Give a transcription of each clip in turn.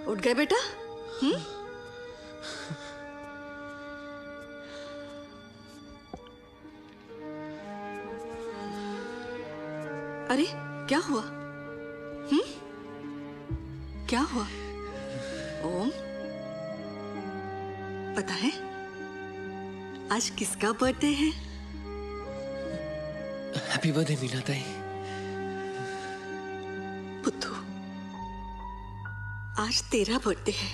उठ गए बेटा? अरे क्या हुआ? क्या हुआ? ओम, पता है आज किसका बर्थडे है? हैप्पी बर्थडे मीना ताई। पुत्तू, आज तेरा बर्थडे है।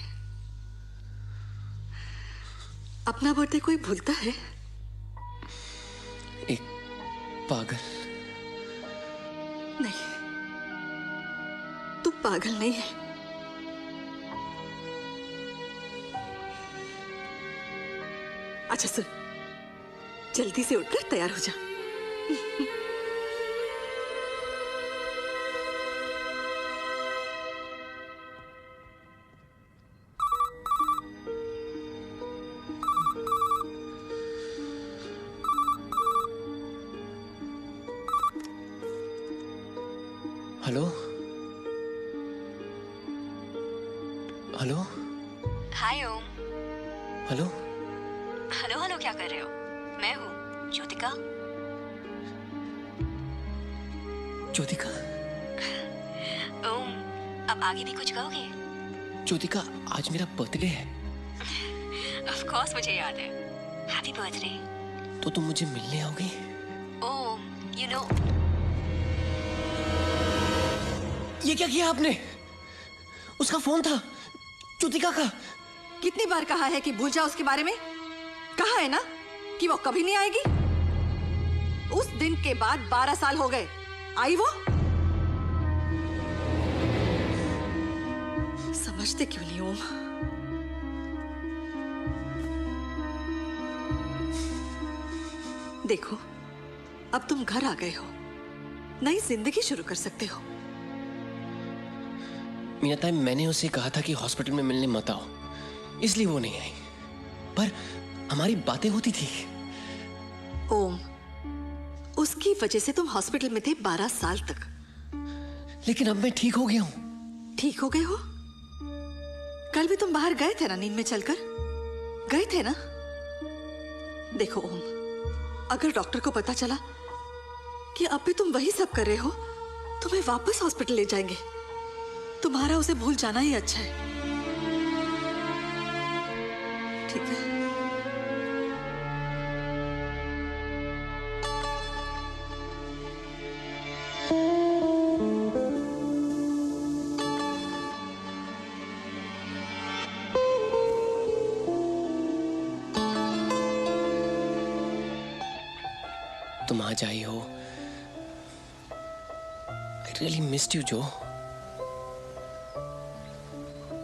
अपना बर्थडे कोई भूलता है? एक पागल। नहीं, तू पागल नहीं है। अच्छा सुन, जल्दी से उठकर तैयार हो जा। Hello hello. Hi Om. Hello hello hello क्या कर रहे हो? मैं हूँ ज्योतिका। ज्योतिका? ओम, अब आगे भी कुछ कहोगे? ज्योतिका, आज मेरा बर्थडे है। ऑफ कोर्स मुझे याद है। Happy birthday. तो तुम मुझे मिलने आओगी? ओम, यू नो। ये क्या किया आपने? उसका फोन था, ज्योतिका का। कितनी बार कहा है कि भूल जा उसके बारे में? कहा है ना कि वो कभी नहीं आएगी। उस दिन के बाद 12 साल हो गए। आई वो? समझते क्यों नहीं ओम? देखो, अब तुम घर आ गए हो, नई जिंदगी शुरू कर सकते हो। मीना ताई, मैंने उसे कहा था कि हॉस्पिटल में मिलने मत आओ, इसलिए वो नहीं आई। पर हमारी बातें होती थी। ओम, उसकी वजह से तुम हॉस्पिटल में थे 12 साल तक। लेकिन अब मैं ठीक हो गया हूं। ठीक हो गए हो? कल भी तुम बाहर गए थे ना, नींद में चलकर गए थे ना? देखो ओम, अगर डॉक्टर को पता चला कि अब भी तुम वही सब कर रहे हो, तुम्हें वापस हॉस्पिटल ले जाएंगे। तुम्हारा उसे भूल जाना ही अच्छा है। ठीक है? तुम आज आई हो। I really missed you, Jo.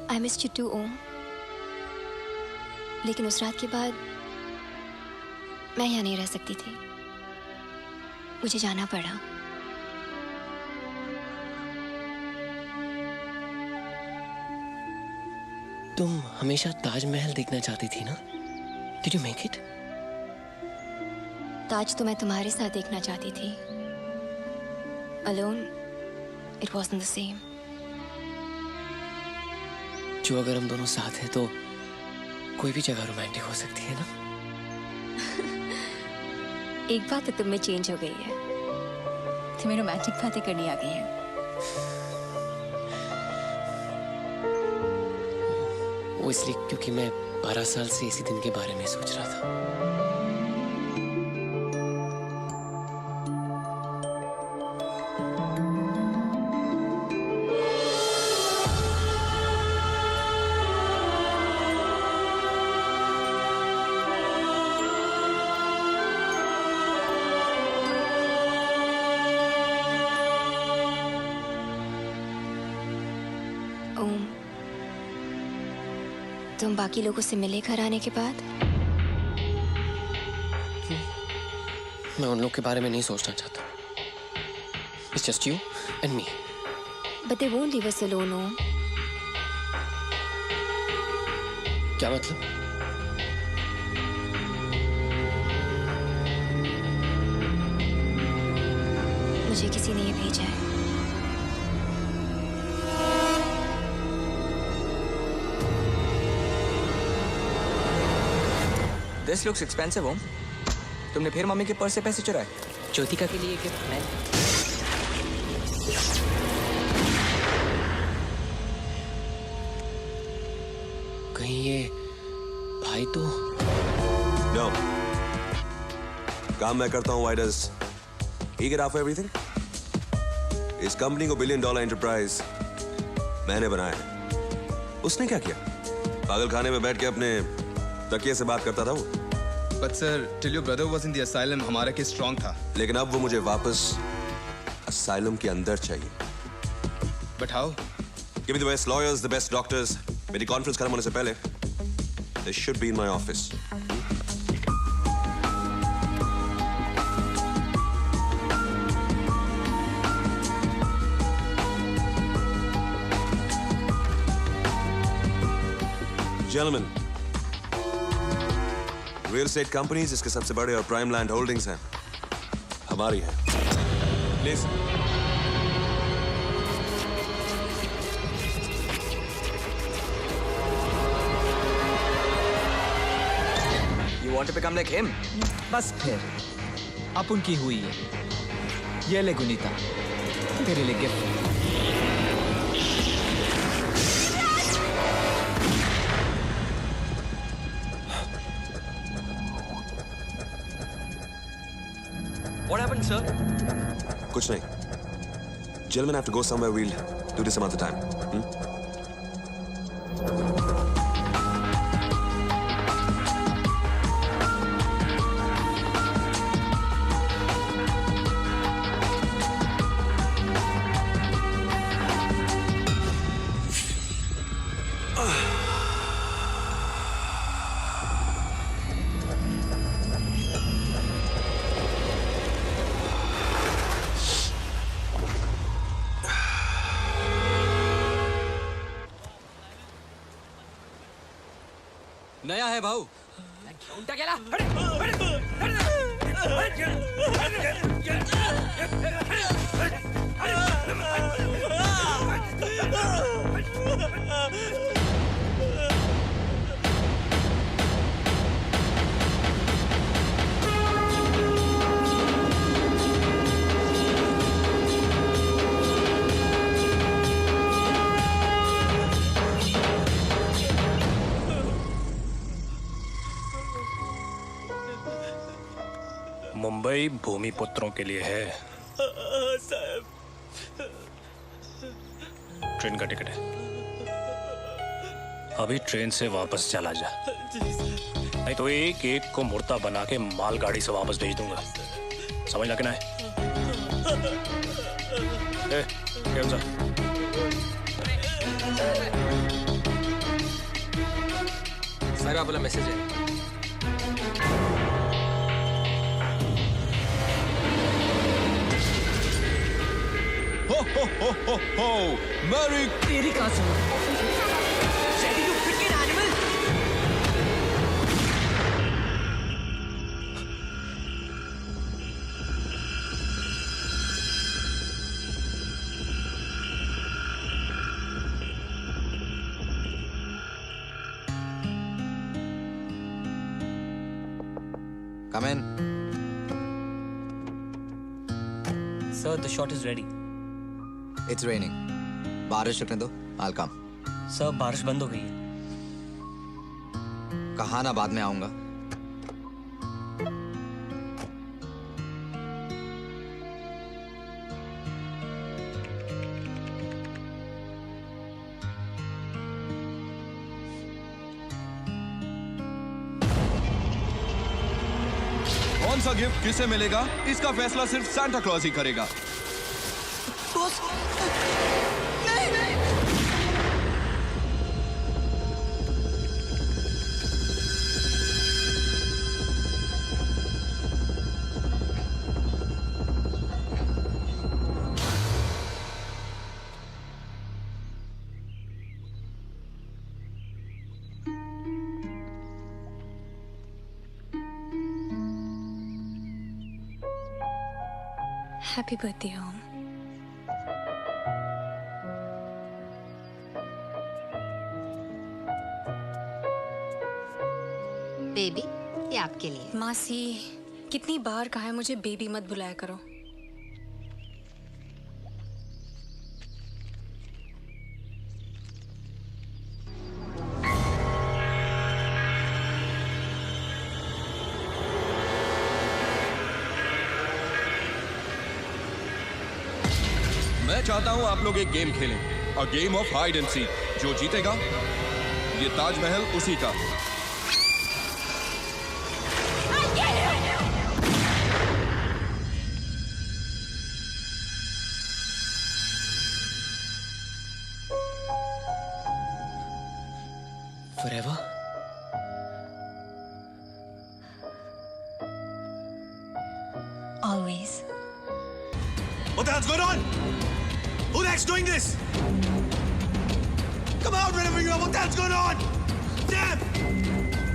I missed you too, ओम। लेकिन उस रात के बाद मैं यहाँ नहीं रह सकती थी, मुझे जाना पड़ा। तुम हमेशा ताजमहल देखना चाहती थी ना? Did you make it? ताज तो मैं तुम्हारे साथ देखना चाहती थी। Alone, it wasn't the same. जो अगर हम दोनों साथ हैं तो कोई भी जगह रोमांटिक हो सकती है ना? एक बात तो तुम में चेंज हो गई है, तुम्हें रोमांटिक बातें करनी आ गई है। वो इसलिए क्योंकि मैं 12 साल से इसी दिन के बारे में सोच रहा था। ओम, तुम बाकी लोगों से मिले घर आने के बाद? मैं उन लोग के बारे में नहीं सोचना चाहता। It's just you and me. But they won't leave us alone, Om. क्या मतलब? मुझे किसी ने ये भेजा है। This looks expensive, Om. तुमने फिर मम्मी के पर्स से पैसे चुराए? ज्योतिका के लिए गिफ्ट है। कहीं ये भाई तो No. काम मैं करता हूँ. Why does he get half everything? इस कंपनी को $1 billion एंटरप्राइज मैंने बनाया है. उसने क्या किया? पागल खाने में बैठ के अपने तकिए से बात करता था वो. But sir, till your brother was in the asylum, हमारा केस strong था. लेकिन अब वो मुझे वापस asylum के अंदर चाहिए. But how? Give me the best lawyers, the best doctors. मेरी कॉन्फ्रेंस खत्म होने से पहले they should be in my office. Gentlemen, real estate companies जिसके सबसे बड़े और प्राइम लैंड होल्डिंग्स हैं हमारी है. Please. You want to become like him? बस फिर अब उनकी हुई है. ये ले गुनीता, तेरे लिए गिफ्ट. What happened, sir? कुछ नहीं. Gentlemen have to go somewhere. We'll do this some other time. नया है भाऊ. उल्टा गेला. मुंबई भूमिपुत्रों के लिए है. साहब. ट्रेन का टिकट है. अभी ट्रेन से वापस चला जा. नहीं तो एक एक को मुर्दा बना के मालगाड़ी से वापस भेज दूंगा. समझ लगे ना है? क्या होता? सर आप वाला मैसेज है. हो मैरी. तेरी कहाँ सुनो? Ready to freaking animal? Come in. Sir, the shot is ready. It's raining. बारिश रुकने दो. I'll come. सर बारिश बंद हो गई है. कहा ना बाद में आऊंगा. कौन सा गिफ्ट किसे मिलेगा इसका फैसला सिर्फ सांता क्लॉज ही करेगा. हैप्पी बर्थडे ओम। बेबी, ये आपके लिए। मासी, कितनी बार कहा है मुझे बेबी मत बुलाया करो। मैं चाहता हूं आप लोग एक गेम खेलें, a game of hide and seek. जो जीतेगा ये ताजमहल उसी का। Forever? Always. What the hell's going on? Who the heck's doing this? Come out wherever you are. What the hell's going on? Damn!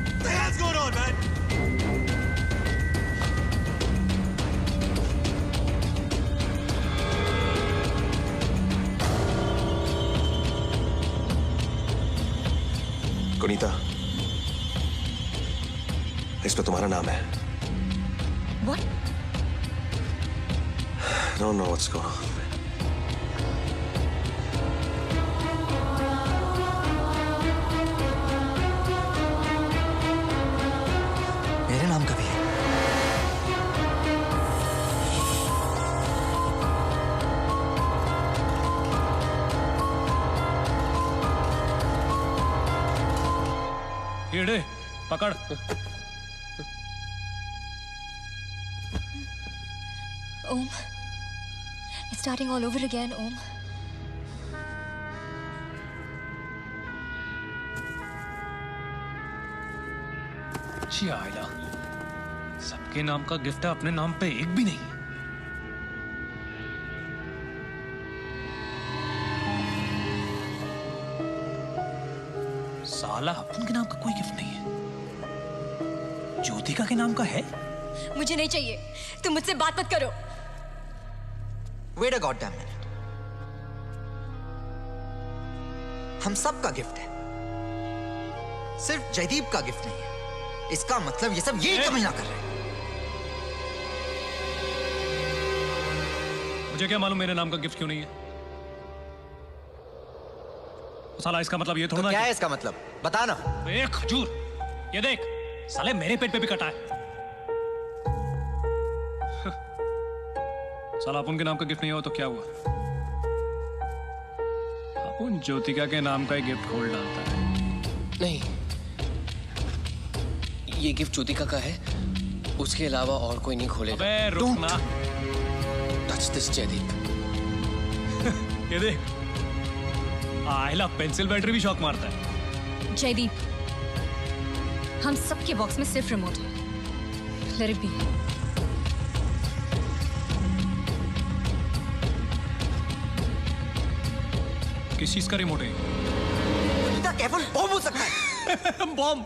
What the hell's going on, man? Gunita, इसमें तुम्हारा नाम है। What? I don't know what's going on. मेरे नाम का भी है। कीड़े पकड़। Om. It's starting all over again, Om. अच्छी आयला, सबके नाम का गिफ्ट है, अपने नाम पे एक भी नहीं। साला अपन के नाम का कोई गिफ्ट नहीं है। ज्योतिका के नाम का है। मुझे नहीं चाहिए, तुम मुझसे बात मत करो। Wait a goddamn minute. हम सब का गिफ्ट है, सिर्फ जयदीप का गिफ्ट नहीं है। इसका मतलब ये सब यही कमीना कर रहे हैं। मुझे क्या मालूम मेरे नाम का गिफ्ट क्यों नहीं है। साला इसका मतलब ये थोड़ा तो क्या है इसका मतलब, बता ना। एक खजूर, ये देख, साले मेरे पेट पे भी कटा है। साला अपन के नाम का गिफ्ट नहीं हुआ तो क्या हुआ। अपन ज्योतिका के नाम का ही गिफ्ट खोल डालता है। नहीं, ये गिफ्ट ज्योतिका का है, उसके अलावा और कोई नहीं खोलेगा। अबे रुक ना। Touch this Jaydeep. ये देख, आयला पेंसिल बैटरी भी शॉक मारता है। जयदीप, हम सबके बॉक्स में सिर्फ रिमोट है। Let it be. किस चीज का रिमोट है? इतना केवल बॉम्ब हो सकता है। बॉम्ब।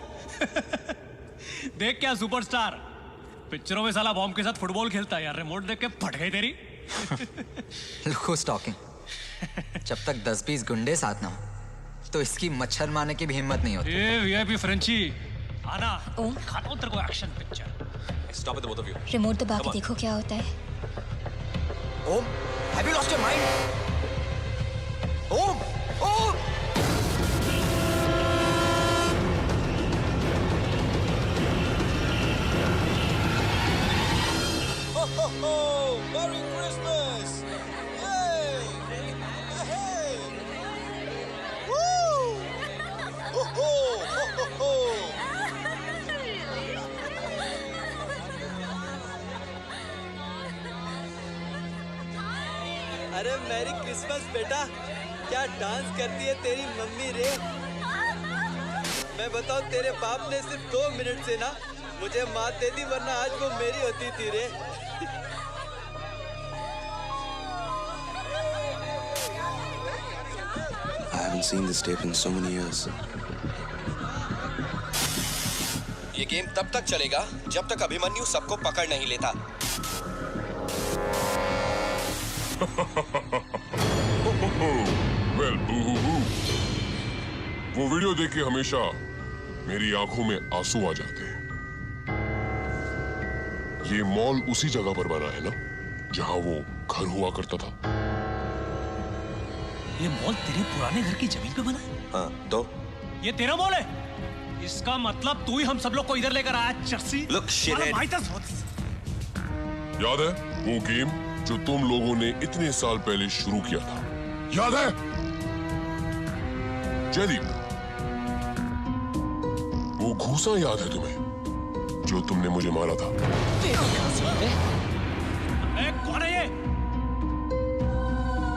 देख क्या सुपरस्टार, पिक्चरों में साला बॉम्ब के साथ फुटबॉल खेलता है यार। रिमोट देख के फट गई तेरी। Look who's talking. जब तक 10-20 गुंडे साथ ना हो तो इसकी मच्छर मारने की भी हिम्मत नहीं होती। ये वीआईपी फ्रेंची आना। ओम, खाता हूं तेरे को action picture. Stop it, the both of you. Remote दबा के देखो क्या होता है। Om, have you lost your mind? Om, Om! Merry Christmas! Yay! Hey! Woo! Ho ho! Ho ho ho! अरे मैरी क्रिसमस बेटा, क्या डांस करती है तेरी मम्मी रे। मैं बताऊं, तेरे बाप ने सिर्फ 2 मिनट से ना मुझे मात दे दी, वरना आज वो मेरी होती थी रे। I haven't seen this tape in so many years. ये गेम तब तक चलेगा जब तक अभिमन्यु सबको पकड़ नहीं लेता। वेल वो वीडियो देख के हमेशा मेरी आंखों में आंसू आ जाते हैं। ये मॉल उसी जगह पर बना है ना जहां वो घर हुआ करता था। ये मॉल तेरे पुराने घर की जमीन पे बना है? हाँ तो ये तेरा मॉल है? इसका मतलब तू ही हम सब लोग को इधर लेकर आया चर्सी। Look, shithead. याद है वो गेम जो तुम लोगों ने इतने साल पहले शुरू किया था? याद है जयदीप? वो घूसा याद है तुम्हें जो तुमने मुझे मारा था? कौन है ये?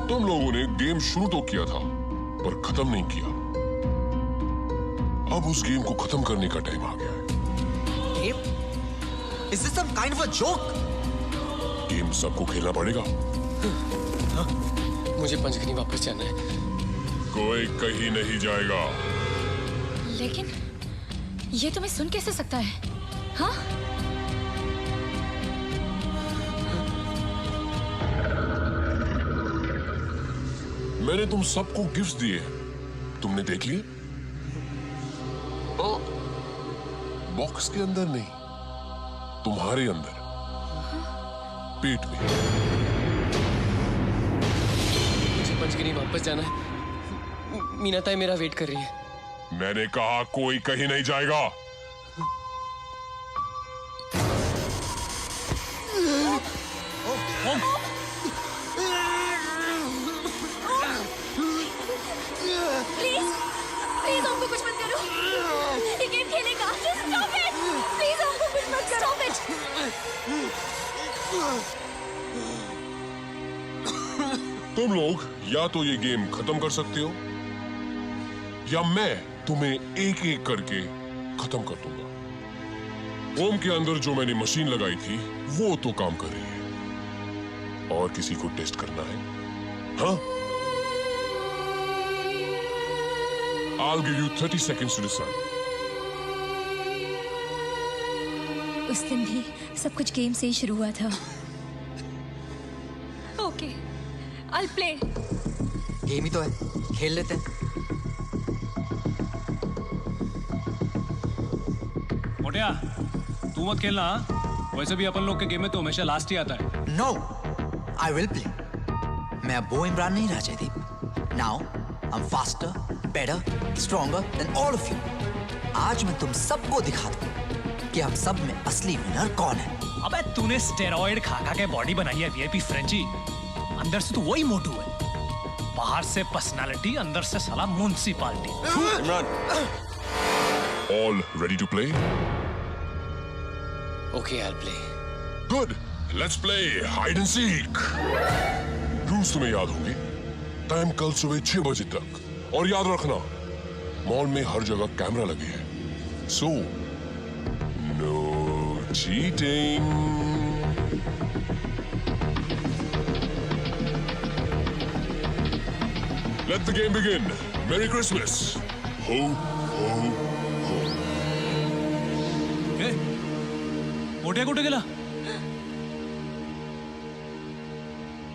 तुम लोगों ने गेम शुरू तो किया था पर खत्म नहीं किया। अब उस गेम को खत्म करने का टाइम आ गया है। Is this some kind of a joke? Game सबको खेलना पड़ेगा। मुझे पंचगनी वापस जाना है। कोई कहीं नहीं जाएगा। लेकिन ये तुम्हें सुन कैसे सकता है? हाँ? मैंने तुम सबको गिफ्ट्स दिए हैं, तुमने देख लिए? बॉक्स के अंदर नहीं, तुम्हारे अंदर, पेट में। मुझे पंचगिरी वापस जाना है। मीना ताई मेरा वेट कर रही है। मैंने कहा कोई कहीं नहीं जाएगा। प्लीज हमको कुछ मत करो। ये गेम खेलेगा। Stop it. प्लीज हमको कुछ मत करो। Stop it. तुम लोग या तो ये गेम खत्म कर सकते हो या मैं तुम्हें एक एक करके खत्म कर दूंगा। ओम के अंदर जो मैंने मशीन लगाई थी वो तो काम कर रही है। और किसी को टेस्ट करना है? हाँ? I'll give you 30 seconds to decide. उस दिन भी सब कुछ गेम से ही शुरू हुआ था। Okay, I'll play. गेम ही तो है, खेल लेते हैं। मोटिया, तू मत खेलना। वैसे भी अपन लोग के गेम में तो हमेशा लास्ट ही आता है। No, I will play. मैं अब वो इमरान नहीं रहा Jaideep. Now, I'm faster, better, stronger than all of you. आज मैं तुम सबको दिखा दूं कि हम सब में असली विनर कौन है। अबे तूने स्टेरॉइड खा खा के बॉडी बनाई है वीआईपी फ्रेंची। अंदर से तो वही मोटू है। बाहर से पर्सनालिटी, अंदर से साला municipality. Imran, All ready to play? Okay, I'll play. Good. Let's play hide and seek. Rules तुम्हें याद होंगे। टाइम कल सुबह 6 बजे तक। और याद रखना, मॉल में हर जगह कैमरा लगे हैं। So, no cheating. Let the game begin. Merry Christmas. Ho, ho, ho. मोटिया कुठे गेला?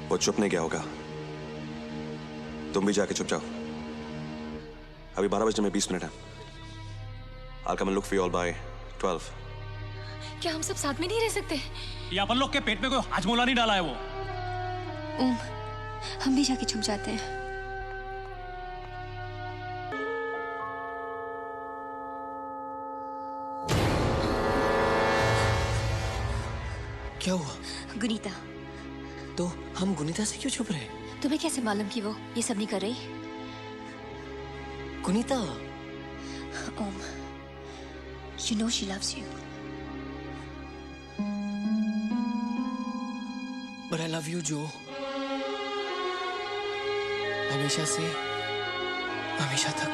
वो चुप नहीं गया होगा। तुम भी जाके चुप जाओ। अभी 12 बजने में 20 मिनट है। I'll come and look for you all by 12. क्या हम सब साथ में नहीं रह सकते? ये अपन लोग के पेट में कोई हाजमोला नहीं डाला है वो। ओम, हम भी जाके छुप जाते हैं। क्या हुआ? गुनीता। तो हम गुनीता से क्यों छुप रहे हैं? तुम्हें कैसे मालूम कि वो ये सब नहीं कर रही? गुनीता। ओम, you know she loves you. But I love you, जो हमेशा से हमेशा तक।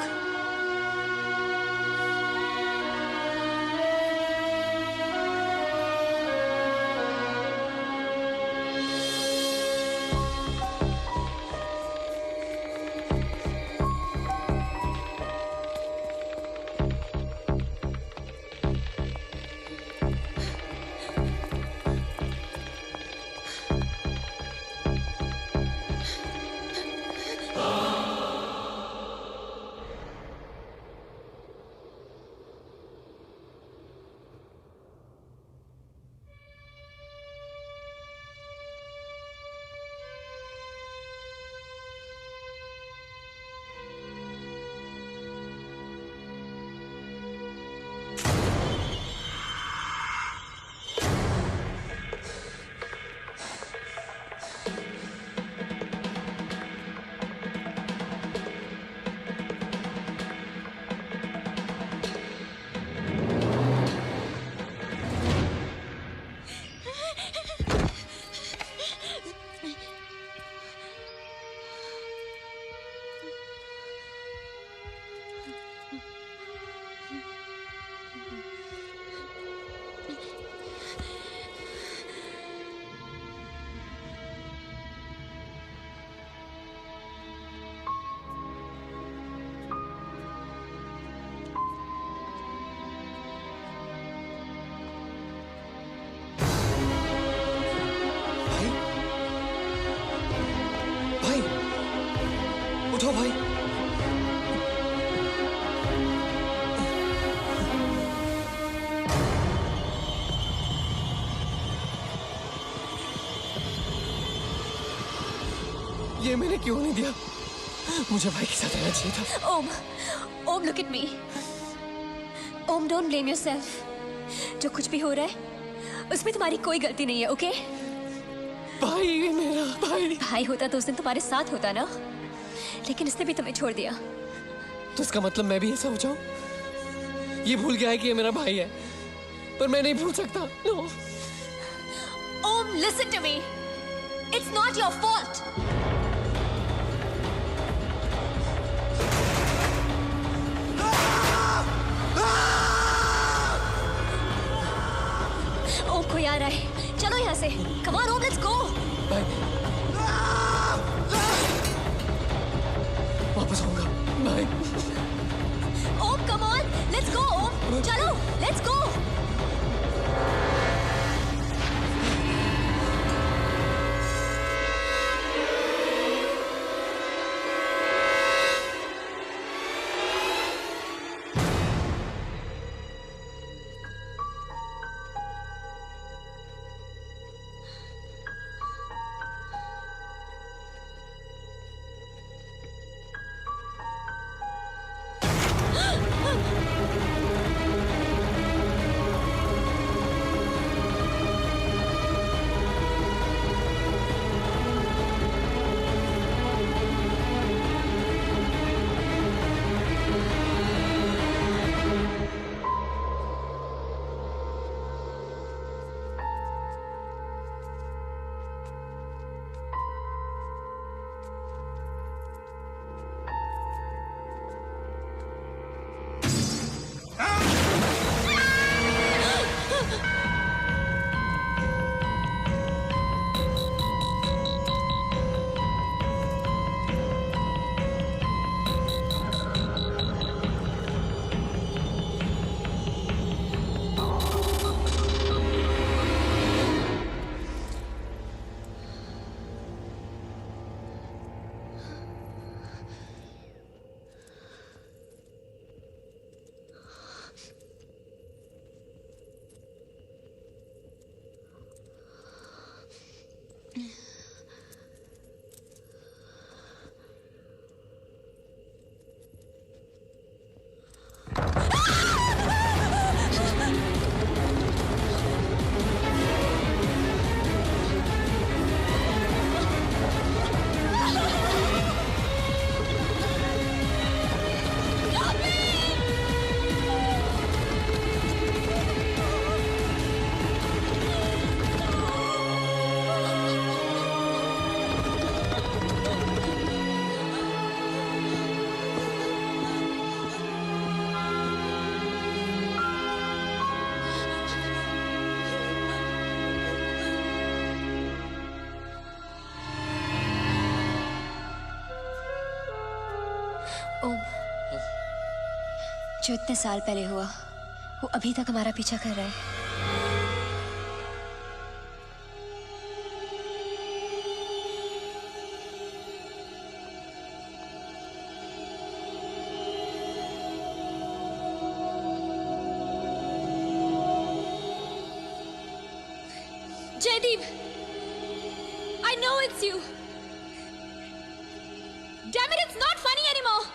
ये मैंने क्यों नहीं दिया? मुझे भाई के साथ रहना चाहिए था। Om, Om look at me. Om don't blame yourself. जो कुछ भी हो रहा है उसमें तुम्हारी कोई गलती नहीं है, ओके? भाई मेरा भाई। भाई होता तो उस दिन तुम्हारे साथ होता ना, लेकिन इसने भी तुम्हें छोड़ दिया। तो इसका मतलब मैं भी ऐसा हो जाऊं? ये भूल गया है कि ये मेरा भाई है, पर मैं नहीं भूल सकता। No. Om, listen to me. It's not your fault. Om, कोई आ रहा है, चलो यहाँ से। Come on Om, let's go. वापस आऊंगा। Bye. Om, come on, let's go. Om, चलो, लेट्स गो। ओम, जो इतने साल पहले हुआ वो अभी तक हमारा पीछा कर रहा है। Jaideep, I know it's you. Damn it, it's not funny anymore.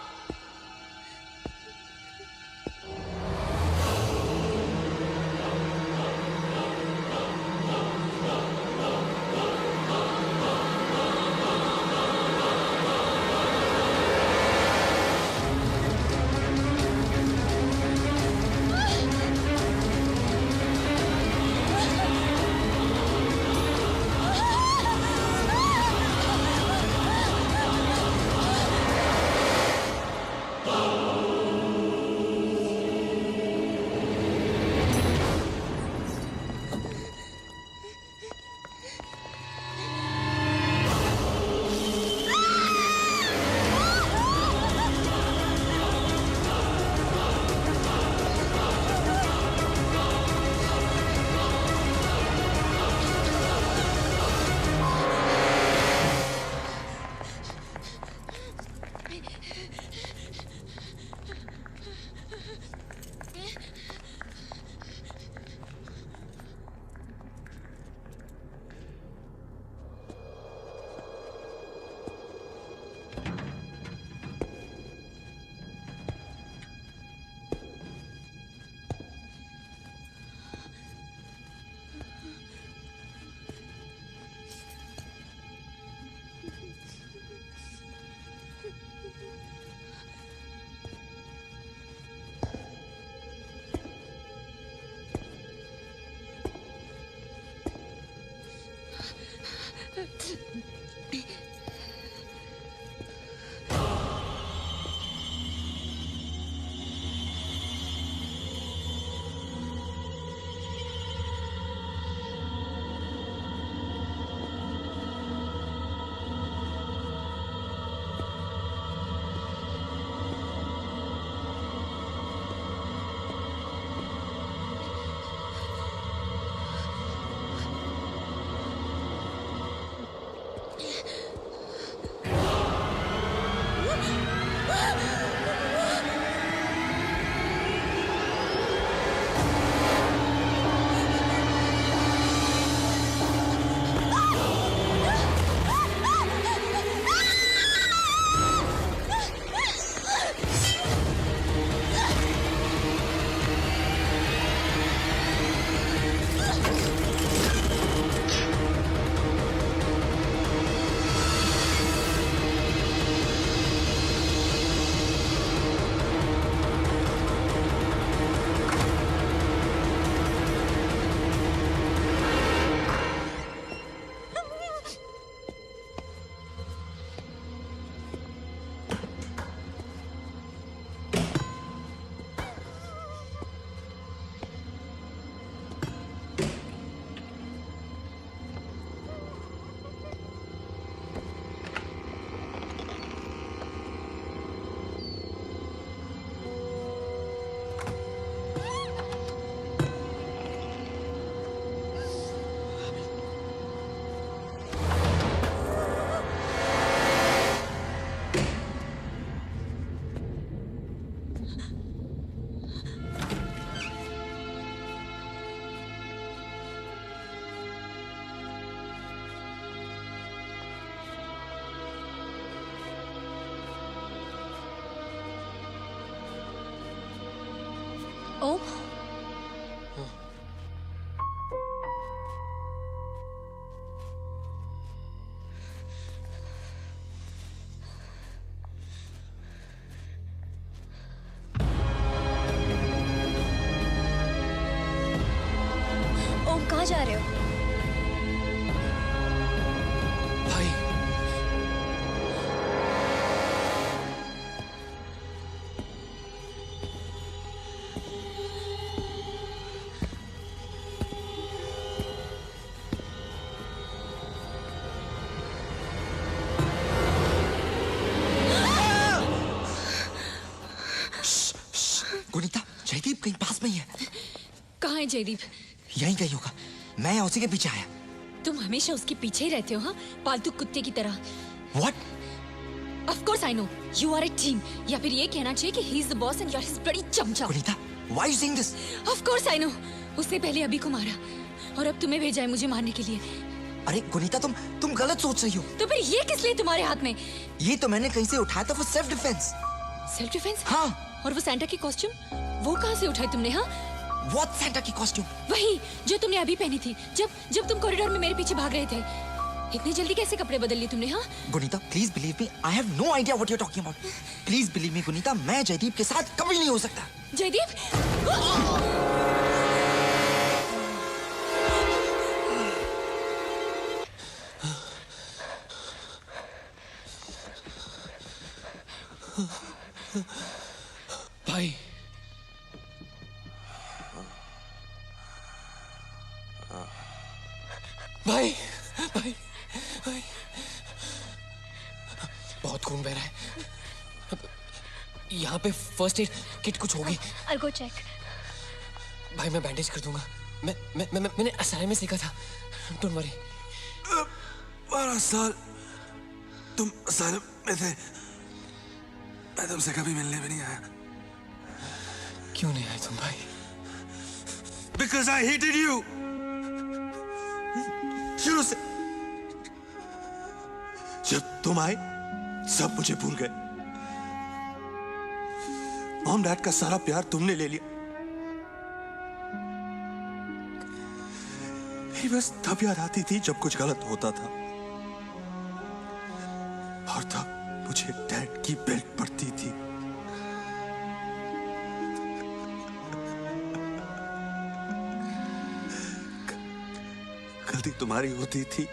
Gunita, Jaideep कहीं पास में ही है। कहाँ है जयदीप? यहीं कहीं होगा। मैं उसी के पीछे आया। तुम हमेशा उसके पीछे ही रहते हो, हाँ? पालतू कुत्ते की तरह। What? Of course I know. You are a team. या फिर ये कहना चाहिए कि he is the boss and you are his bloody चमचा। Gunita, why are you saying this? Of course I know. उससे पहले अभी को मारा और अब तुम्हें भेजा है मुझे मारने के लिए। अरे गुनीता, तुम गलत सोच रही हो। तो फिर ये किस लिए तुम्हारे हाथ में? ये तो मैंने कहीं से उठाया था for self defense। Self defence? हाँ। और वो सैंटा की कॉस्ट्यूम वो कहाँ से उठाई तुमने? हाँ, What Santa की कॉस्ट्यूम? वही जो तुमने अभी पहनी थी जब तुम कॉरिडोर में मेरे पीछे भाग रहे थे। इतनी जल्दी कैसे कपड़े बदल लिए तुमने? हाँ Gunita, please believe me, I have no idea what you are talking about. Please believe me Gunita, मैं जयदीप के साथ कभी नहीं हो सकता। जयदीप, भाई भाई भाई भाई बहुत खून बह रहा है। यहाँ पे फर्स्ट एड किट कुछ होगी? I'll go check. भाई मैं बैंडेज कर दूंगा। मैंने असाइलम में सीखा था। Don't worry. 12 साल तुम असाइलम में थे, मैं तुमसे कभी मिलने भी नहीं आया। क्यों नहीं आए तुम भाई? Because I hated you. शुरू से जब तुम आए सब मुझे भूल गए। मॉम डैड का सारा प्यार तुमने ले लिया। ये बस तब याद आती थी जब कुछ गलत होता था, और तब मुझे डैड की बेल्ट पड़ती थी। गलती तुम्हारी होती थी,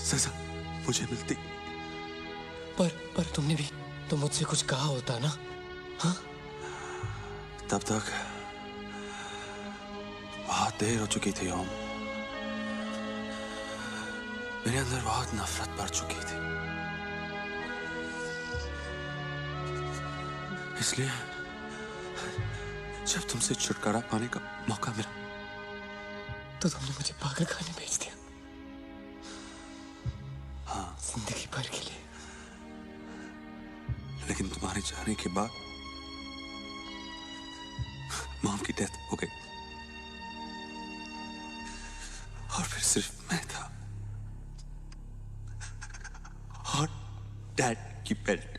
सजा मुझे मिलती। पर तुमने भी तो मुझसे कुछ कहा होता ना? हाँ? तब तक बहुत देर हो चुकी थी ओम। मेरे अंदर बहुत नफरत भर चुकी थी, इसलिए जब तुमसे छुटकारा पाने का मौका मिला तो तुमने मुझे पागल खाने भेज दिया। हाँ, जिंदगी भर के लिए। लेकिन तुम्हारे जाने के बाद मॉम की डेथ हो गई और फिर सिर्फ मैं था और डैड की बेल्ट।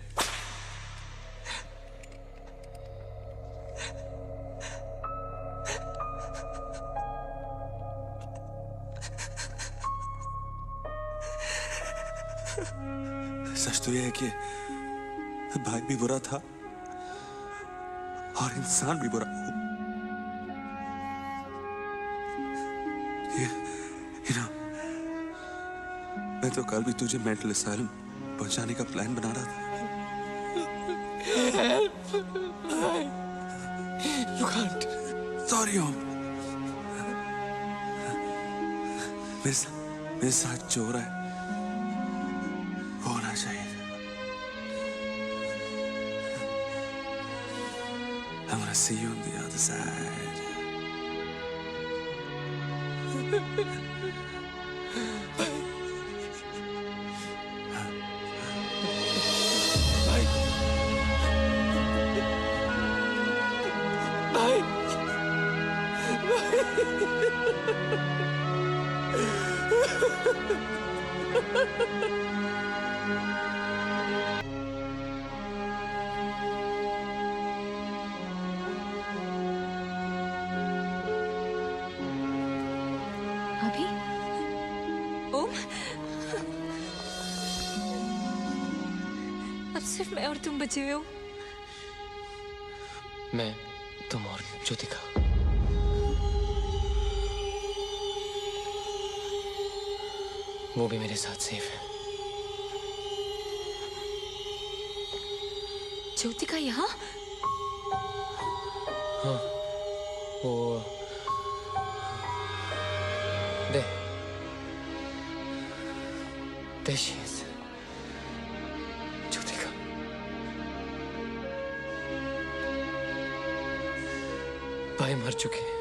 सच तो यह है कि भाई भी बुरा था और इंसान भी बुरा। मैं तो कल भी तुझे मेंटल असाइलम पहुंचाने का प्लान बना रहा था। You can't. Sorry ओम, मेरे साथ जो हो रहा है होना चाहिए। I'm gonna see you on the other side. अभी? ओम? अब सिर्फ मैं और तुम बचे हुए हो। मैं, तुम और ज्योतिका। वो भी मेरे साथ सेफ है। ज्योतिका यहाँ? हाँ, वो There she is. ज्योतिका। भाई मर चुके हैं।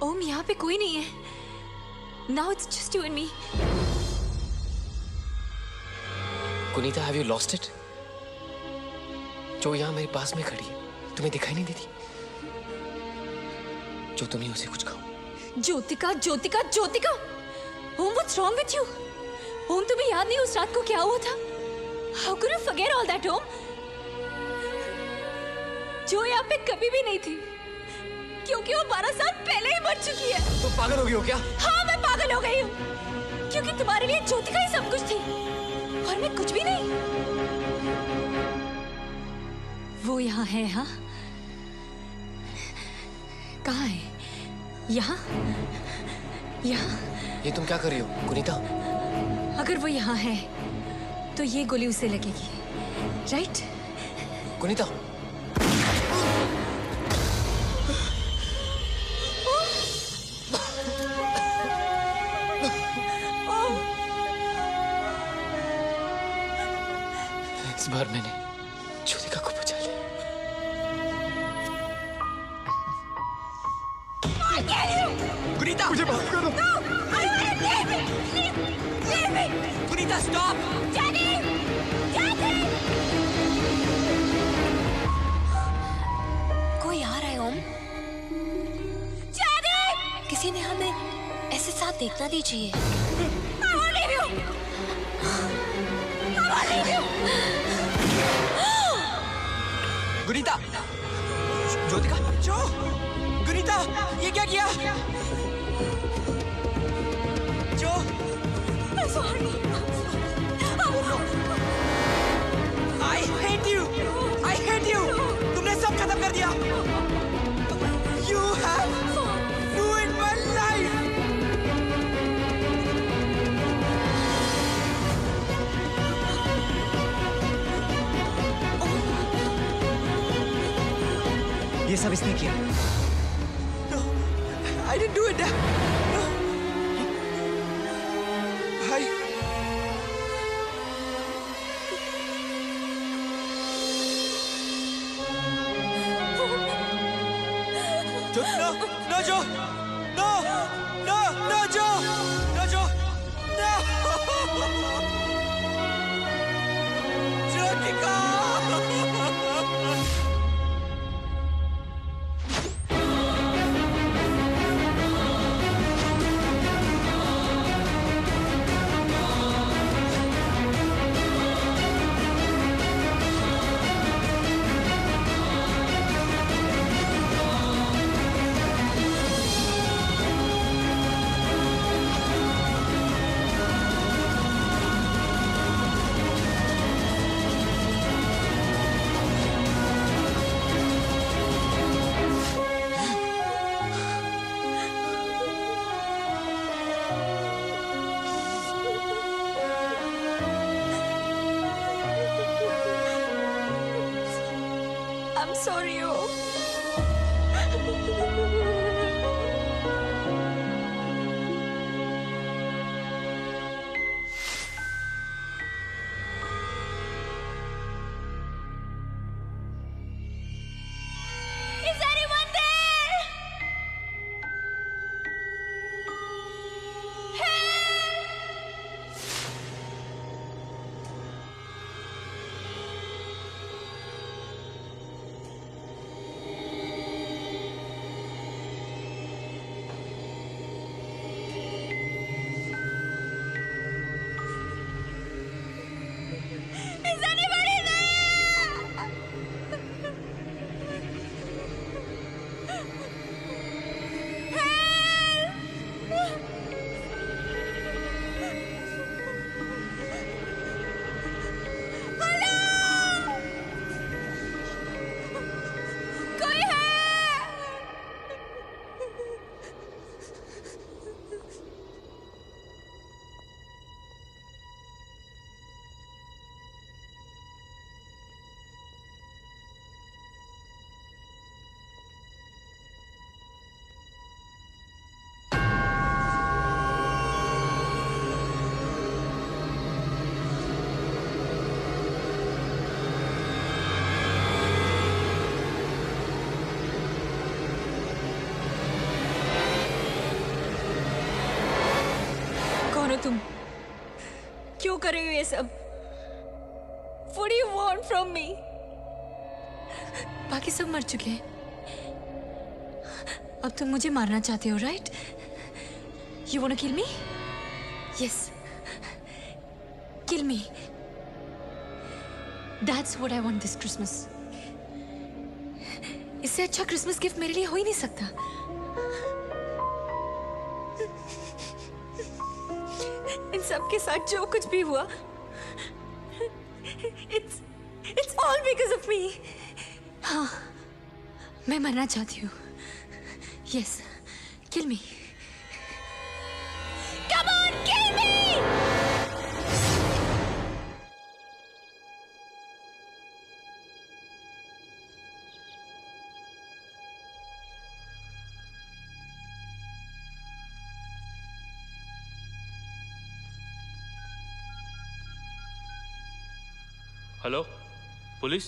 ओम, यहाँ पे कोई नहीं है। Now it's just you and me. कुनीता, have you lost it? जो यहाँ मेरे पास में खड़ी है, तुम्हें दिखाई नहीं देती? जो तुम ही उसे कुछ कहो। ज्योतिका, ज्योतिका, ज्योतिका! ओम, what's wrong with you? ओम, तुम्हें याद नहीं उस रात को क्या हुआ था? How could you forget all that, ओम? जो यहाँ पे कभी भी नहीं थी, क्योंकि वो 12 साल पहले ही मर चुकी है। तुम पागल हो गई हो क्या? हाँ, मैं पागल हो गई हूँ, क्योंकि तुम्हारे लिए ज्योतिका ही सब कुछ थी और मैं कुछ भी नहीं। वो यहाँ है। हाँ, कहाँ है? यहाँ? यहाँ? ये तुम क्या कर रही हो कुनीता? अगर वो यहाँ है तो ये गोली उसे लगेगी, राइट? कुनीता, इस बार मैंने ज्योतिका को बचा लिया। गुनीता, मुझे माफ करो। गुनीता, स्टॉप! कोई आ रहा है ओम। किसी ने हमें ऐसे साथ देखना नहीं चाहिए। गुनीता, ज्योतिका, जो गुनीता, ये क्या किया? जो I hate you! I hate you! तुमने सब खत्म कर दिया। You have ruined my life! ये सब इसने किया। No, I didn't do it. No. भाई, जो, no, no, जो, no, no, no, जो, no, जो, no, Jyotika! I'm sorry, Om. Is anyone there? तुम? क्यों कर रही हो ये सब? What do you want from me? बाकी सब मर चुके हैं। अब तुम मुझे मारना चाहते हो, right? You wanna kill me? Yes. Kill me. That's what I want this Christmas. इससे अच्छा क्रिसमस गिफ्ट मेरे लिए हो ही नहीं सकता। इन सब के साथ जो कुछ भी हुआ, it's all because of me. हाँ, मैं मरना चाहती हूँ। Yes, kill me. Come on, kill me! Hello, police?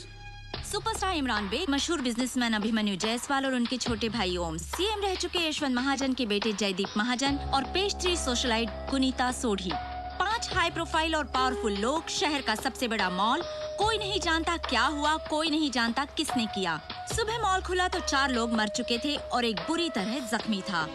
Superstar Imran Baig, मशहूर बिजनेसमैन अभिमन्यु जायसवाल और उनके छोटे भाई ओम, सीएम रह चुके यशवंत महाजन के बेटे जयदीप महाजन और pastry socialite Gunita Sodhi, 5 high profile और पावरफुल लोग, शहर का सबसे बड़ा मॉल। कोई नहीं जानता क्या हुआ, कोई नहीं जानता किसने किया। सुबह मॉल खुला तो 4 लोग मर चुके थे और एक बुरी तरह जख्मी था।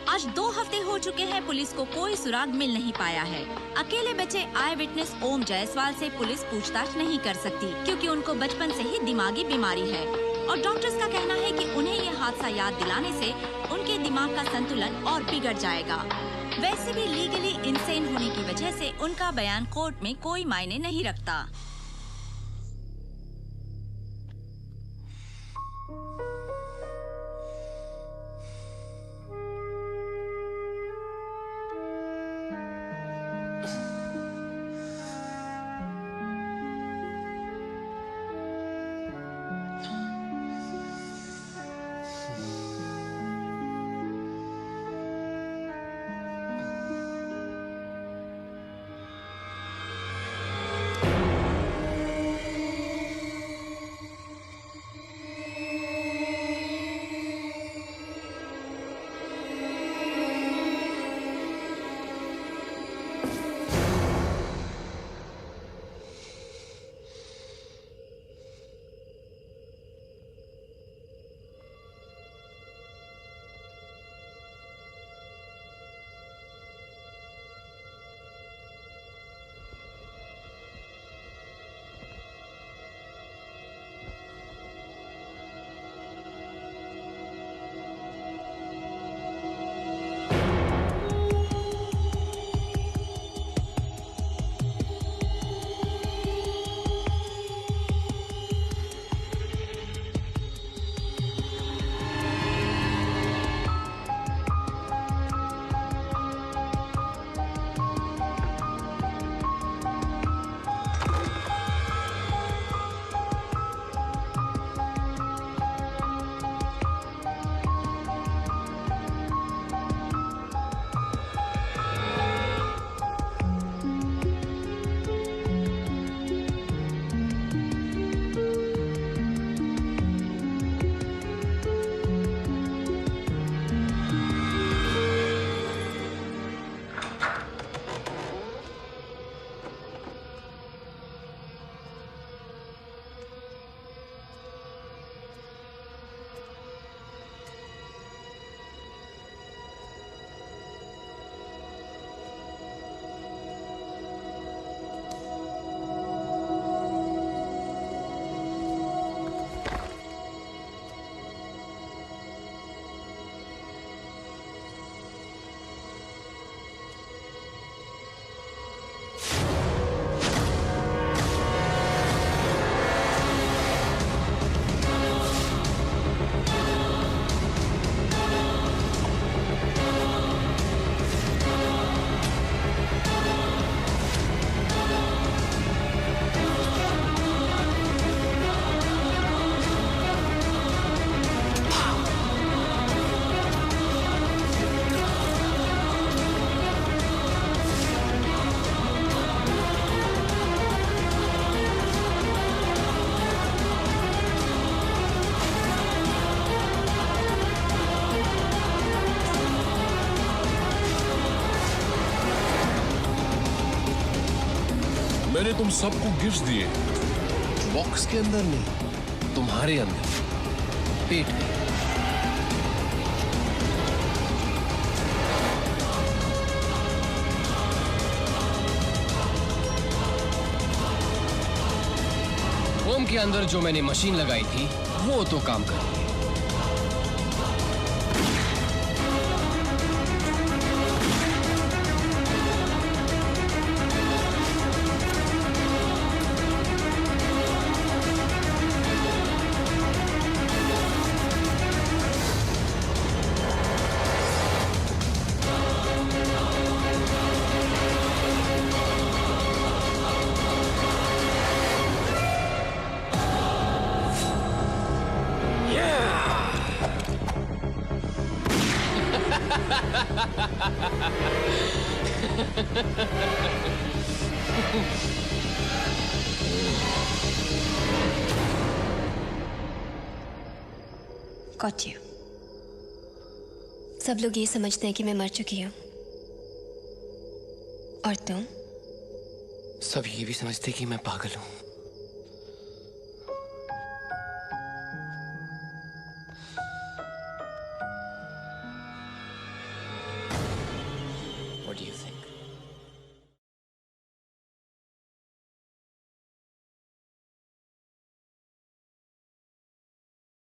आज 2 हफ्ते हो चुके हैं, पुलिस को कोई सुराग मिल नहीं पाया है। अकेले बचे आई विटनेस ओम जायसवाल से पुलिस पूछताछ नहीं कर सकती क्योंकि उनको बचपन से ही दिमागी बीमारी है और डॉक्टर्स का कहना है कि उन्हें ये हादसा याद दिलाने से उनके दिमाग का संतुलन और बिगड़ जाएगा। वैसे भी लीगली इंसेन होने की वजह से उनका बयान कोर्ट में कोई मायने नहीं रखता। मैंने तुम सबको गिफ्ट्स दिए। बॉक्स के अंदर नहीं, तुम्हारे अंदर, पेट में। ओम के अंदर जो मैंने मशीन लगाई थी वो तो काम कर रही है। Got you. सब लोग ये समझते हैं कि मैं मर चुकी हूँ, और तुम? सब ये भी समझते कि मैं पागल हूँ।